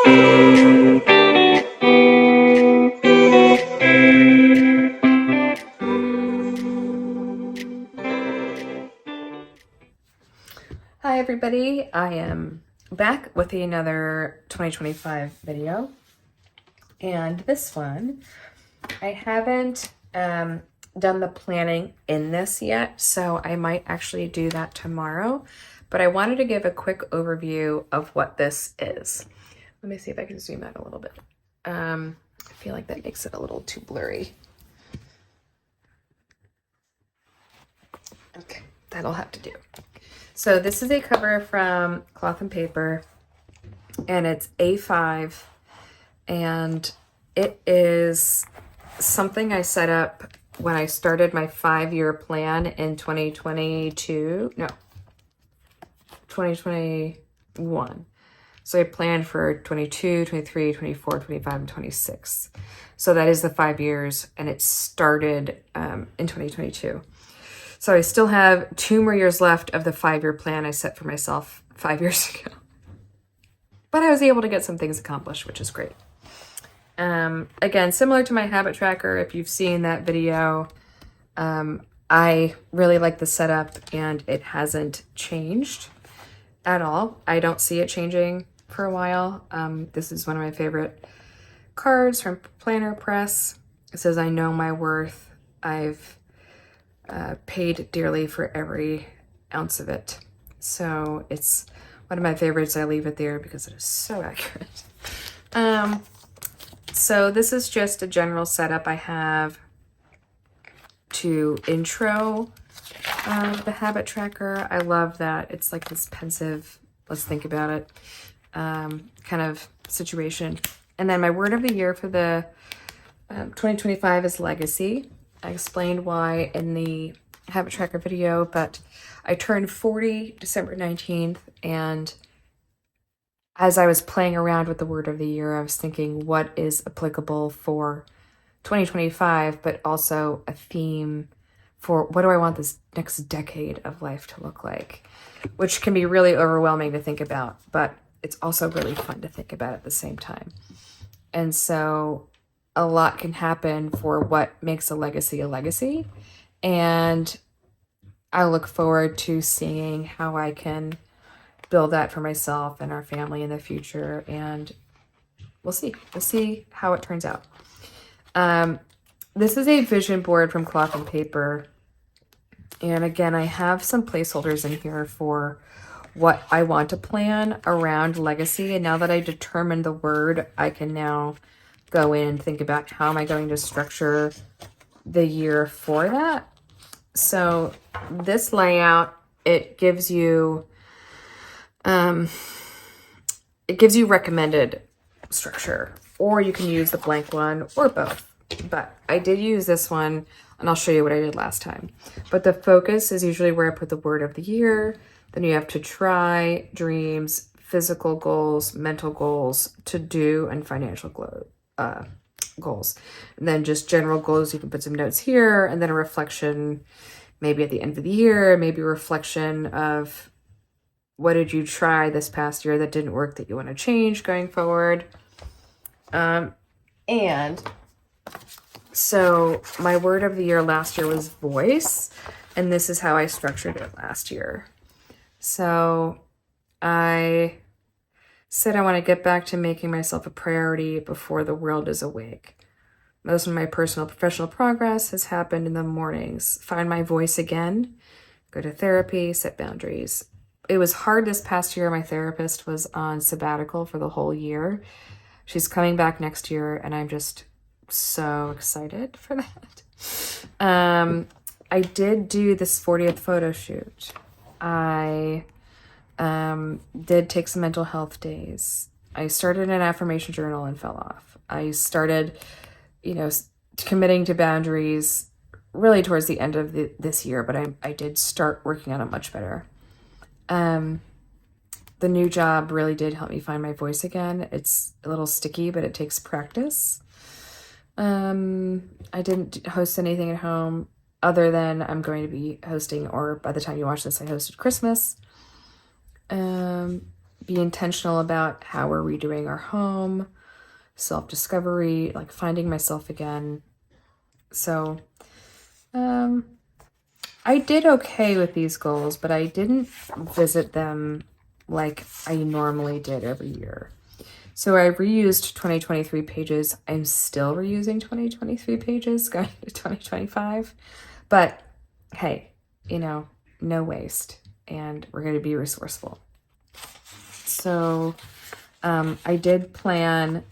Hi everybody, I am back with another 2025 video, and this one, I haven't done the planning in this yet, so I might actually do that tomorrow, but I wanted to give a quick overview of what this is. Let me see if I can zoom out a little bit. I feel like that makes it a little too blurry. Okay, that'll have to do. So this is a cover from Cloth and Paper, and it's A5, and it is something I set up when I started my 5-year plan in 2021. So I planned for 22, 23, 24, 25, and 26. So that is the 5 years, and it started in 2022. So I still have 2 more years left of the 5-year plan I set for myself 5 years ago. But I was able to get some things accomplished, which is great. Again, similar to my habit tracker, if you've seen that video, I really like the setup and it hasn't changed at all. I don't see it changing for a while. This is one of my favorite cards from Planner Press. It says, "I know my worth. I've paid dearly for every ounce of it." So it's one of my favorites. I leave it there because it is so accurate. So this is just a general setup I have to intro the habit tracker. I love that it's like this pensive, let's think about it, kind of situation. And then my word of the year for the 2025 is legacy. I explained why in the habit tracker video, but I turned 40 December 19th, and as I was playing around with the word of the year, I was thinking what is applicable for 2025, but also a theme for what do I want this next decade of life to look like, which can be really overwhelming to think about, but it's also really fun to think about at the same time. And so a lot can happen for what makes a legacy. And I look forward to seeing how I can build that for myself and our family in the future. And we'll see how it turns out. This is a vision board from Cloth and Paper. And again, I have some placeholders in here for what I want to plan around legacy. And now that I determined the word, I can now go in and think about how am I going to structure the year for that. So this layout, it gives you recommended structure, or you can use the blank one or both. But I did use this one, and I'll show you what I did last time. But the focus is usually where I put the word of the year. Then you have to try, dreams, physical goals, mental goals, to do, and financial goals. And then just general goals, you can put some notes here, and then a reflection maybe at the end of the year, maybe a reflection of what did you try this past year that didn't work that you want to change going forward. And so my word of the year last year was voice, and this is how I structured it last year. So I said I want to get back to making myself a priority before the world is awake. Most of my personal professional progress has happened in the mornings. Find my voice again, go to therapy, set boundaries. It was hard this past year. My therapist was on sabbatical for the whole year. She's coming back next year, and I'm just so excited for that. I did do this 40th photo shoot. I did take some mental health days. I started an affirmation journal and fell off. I started, committing to boundaries really towards the end of this year, but I did start working on it much better. The new job really did help me find my voice again. It's a little sticky, but it takes practice. I didn't host anything at home other than I'm going to be hosting, or by the time you watch this, I hosted Christmas. be intentional about how we're redoing our home, self-discovery, like finding myself again. So I did okay with these goals, but I didn't visit them like I normally did every year. So I reused 2023 pages. I'm still reusing 2023 pages going to 2025. But hey, you know, no waste. And we're going to be resourceful. So I did plan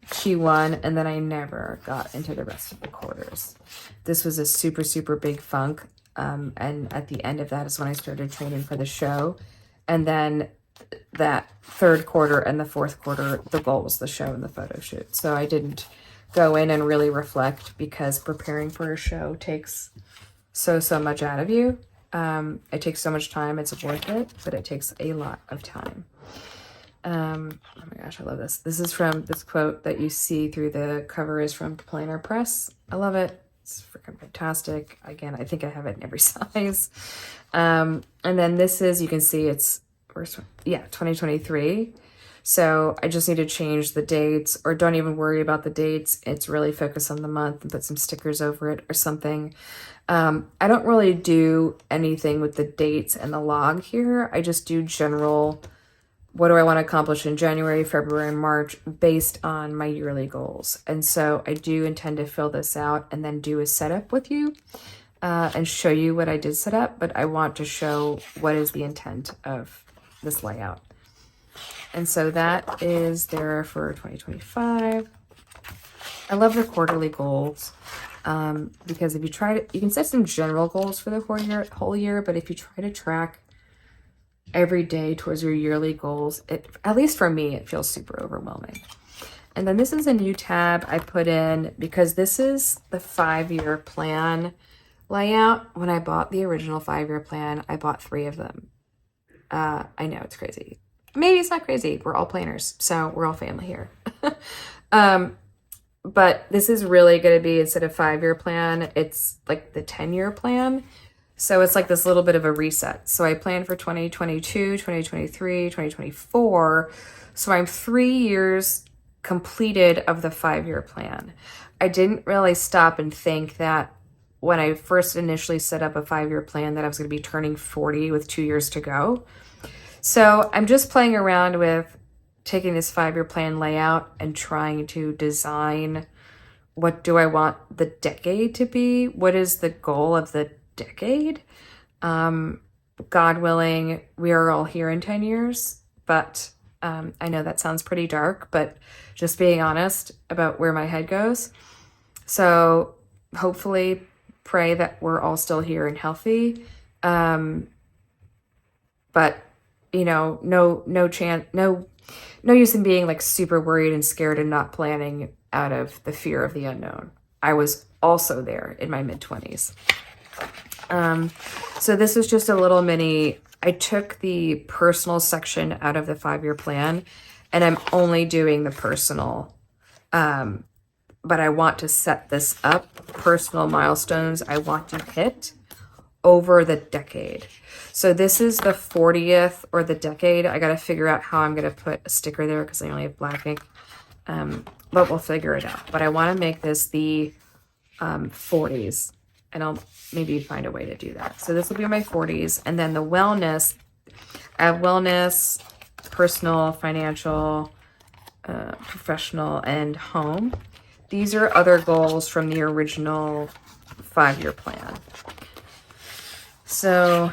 Q1 and then I never got into the rest of the quarters. This was a super, super big funk. And at the end of that is when I started training for the show. And then that third quarter and the fourth quarter, the goal was the show and the photo shoot. So I didn't go in and really reflect because preparing for a show takes so much out of you. It takes so much time. It's worth it, but it takes a lot of time. Oh my gosh, I love this. This is from this quote that you see through the cover is from Planner Press. I love it. It's freaking fantastic. Again, I think I have it in every size. And then this is, you can see it's, 2023. So I just need to change the dates, or don't even worry about the dates. It's really focus on the month and put some stickers over it or something. I don't really do anything with the dates and the log here. I just do general, what do I want to accomplish in January, February, and March based on my yearly goals. And so I do intend to fill this out and then do a setup with you and show you what I did set up, but I want to show what is the intent of this layout. And so that is there for 2025. I love the quarterly goals because if you try to, you can set some general goals for the whole year, but if you try to track every day towards your yearly goals, at least for me, it feels super overwhelming. And then this is a new tab I put in because this is the 5-year plan layout. When I bought the original 5-year plan, I bought 3 of them. I know it's crazy. Maybe it's not crazy. We're all planners, so we're all family here. But this is really going to be, instead of 5-year plan, it's like the 10-year plan. So it's like this little bit of a reset. So I planned for 2022, 2023, 2024. So I'm 3 years completed of the 5-year plan. I didn't really stop and think that when I first initially set up a 5-year plan that I was going to be turning 40 with 2 years to go. So I'm just playing around with taking this 5-year plan layout and trying to design, what do I want the decade to be? What is the goal of the decade? God willing, we are all here in 10 years, but I know that sounds pretty dark, but just being honest about where my head goes. So hopefully pray that we're all still here and healthy. But you know, no use in being like super worried and scared and not planning out of the fear of the unknown. I was also there in my mid-20s. So this was just a little mini, I took the personal section out of the 5-year plan and I'm only doing the personal. But I want to set this up, personal milestones I want to hit over the decade. So this is the 40th or the decade. I got to figure out how I'm going to put a sticker there because I only have black ink. But we'll figure it out. But I want to make this the 40s, and I'll maybe find a way to do that. So this will be my 40s. And then the wellness, I have wellness, personal, financial, professional, and home. These are other goals from the original 5-year plan. So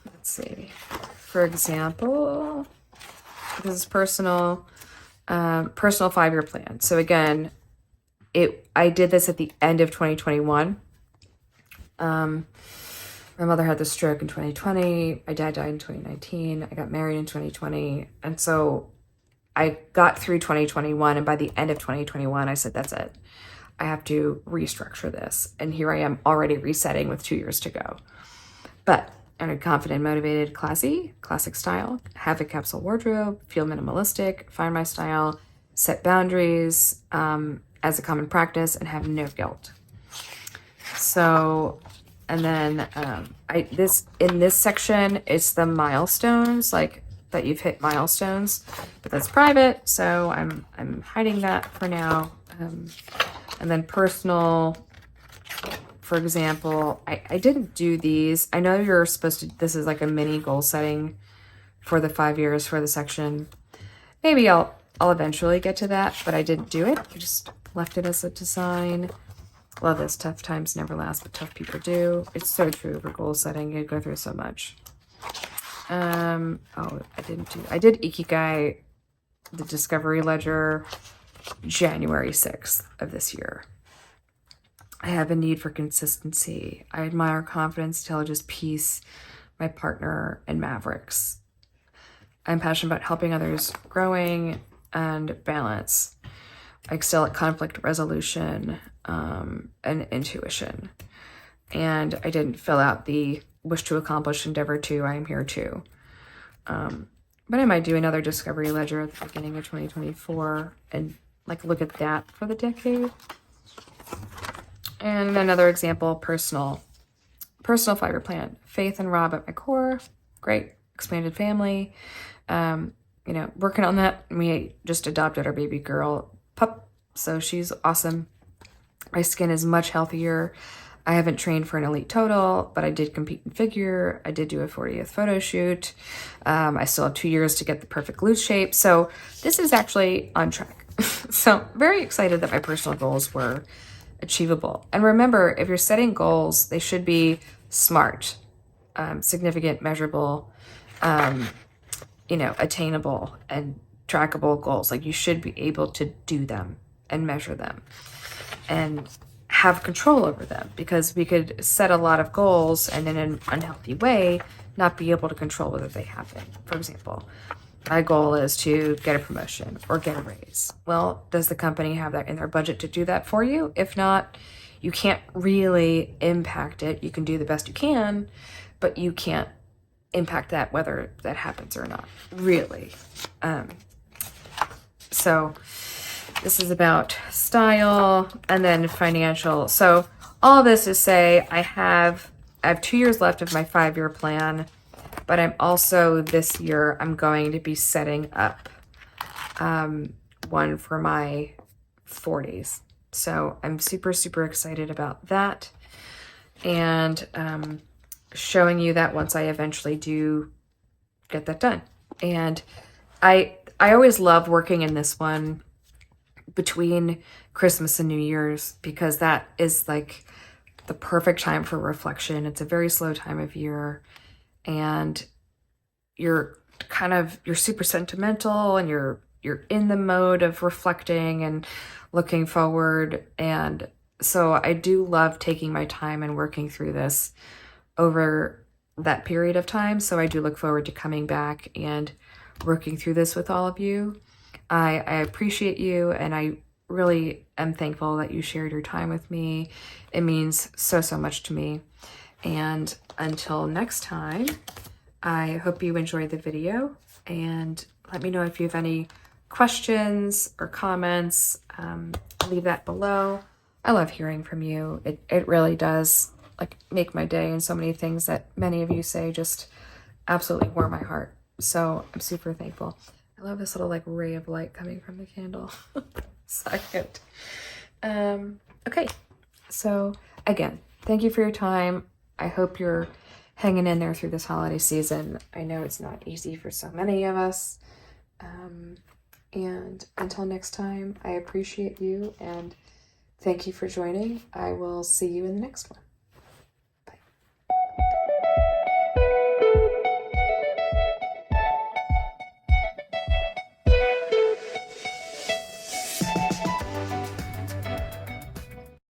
let's see. For example, this is personal 5-year plan. So again, I did this at the end of 2021. My mother had the stroke in 2020. My dad died in 2019. I got married in 2020. And so I got through 2021. And by the end of 2021, I said, that's it. I have to restructure this. And here I am already resetting with 2 years to go. But I'm confident, motivated, classy, classic style, have a capsule wardrobe, feel minimalistic, find my style, set boundaries as a common practice, and have no guilt. So, and then in this section, it's the milestones, like that you've hit milestones, but that's private, so I'm hiding that for now. And then personal, for example, I didn't do these. I know you're supposed to, this is like a mini goal setting for the 5 years for the section. Maybe I'll eventually get to that, but I didn't do it. I just left it as a design. Love this. Tough times never last, but tough people do. It's so true for goal setting. You go through so much. Oh, I did Ikigai, the Discovery Ledger, January 6th of this year. I have a need for consistency. I admire confidence, intelligence, peace, my partner, and Mavericks. I'm passionate about helping others, growing, and balance. I excel at conflict resolution and intuition. And I didn't fill out the wish to accomplish, endeavor to, I am here too. But I might do another Discovery Ledger at the beginning of 2024 and like look at that for the decade. And another example, personal 5-year plan. Faith and Rob at my core. Great. Expanded family. You know, working on that. We just adopted our baby girl pup, so she's awesome. My skin is much healthier. I haven't trained for an elite total, but I did compete in figure. I did do a 40th photo shoot. I still have 2 years to get the perfect glute shape. So this is actually on track. So very excited that my personal goals were achievable. And remember, if you're setting goals, they should be smart, significant, measurable, you know, attainable and trackable goals. Like you should be able to do them and measure them and have control over them, because we could set a lot of goals and in an unhealthy way not be able to control whether they happen. For example, my goal is to get a promotion or get a raise. Well, does the company have that in their budget to do that for you? If not, you can't really impact it. You can do the best you can, but you can't impact that whether that happens or not, really. So this is about style and then financial. So all this is say I have 2 years left of my 5-year plan, but I'm also this year I'm going to be setting up one for my 40s. So I'm super, super excited about that. And showing you that once I eventually do get that done. And I always love working in this one between Christmas and New Year's, because that is like the perfect time for reflection. It's a very slow time of year, and you're super sentimental, and you're in the mode of reflecting and looking forward. And so I do love taking my time and working through this over that period of time. So I do look forward to coming back and working through this with all of you. I appreciate you, and I really am thankful that you shared your time with me. It means so, so much to me. And until next time, I hope you enjoyed the video, and let me know if you have any questions or comments. Leave that below. I love hearing from you. It really does like make my day, and so many things that many of you say just absolutely warm my heart. So I'm super thankful. I love this little like ray of light coming from the candle. Second. Okay. So again, thank you for your time. I hope you're hanging in there through this holiday season. I know it's not easy for so many of us. And until next time, I appreciate you and thank you for joining. I will see you in the next one.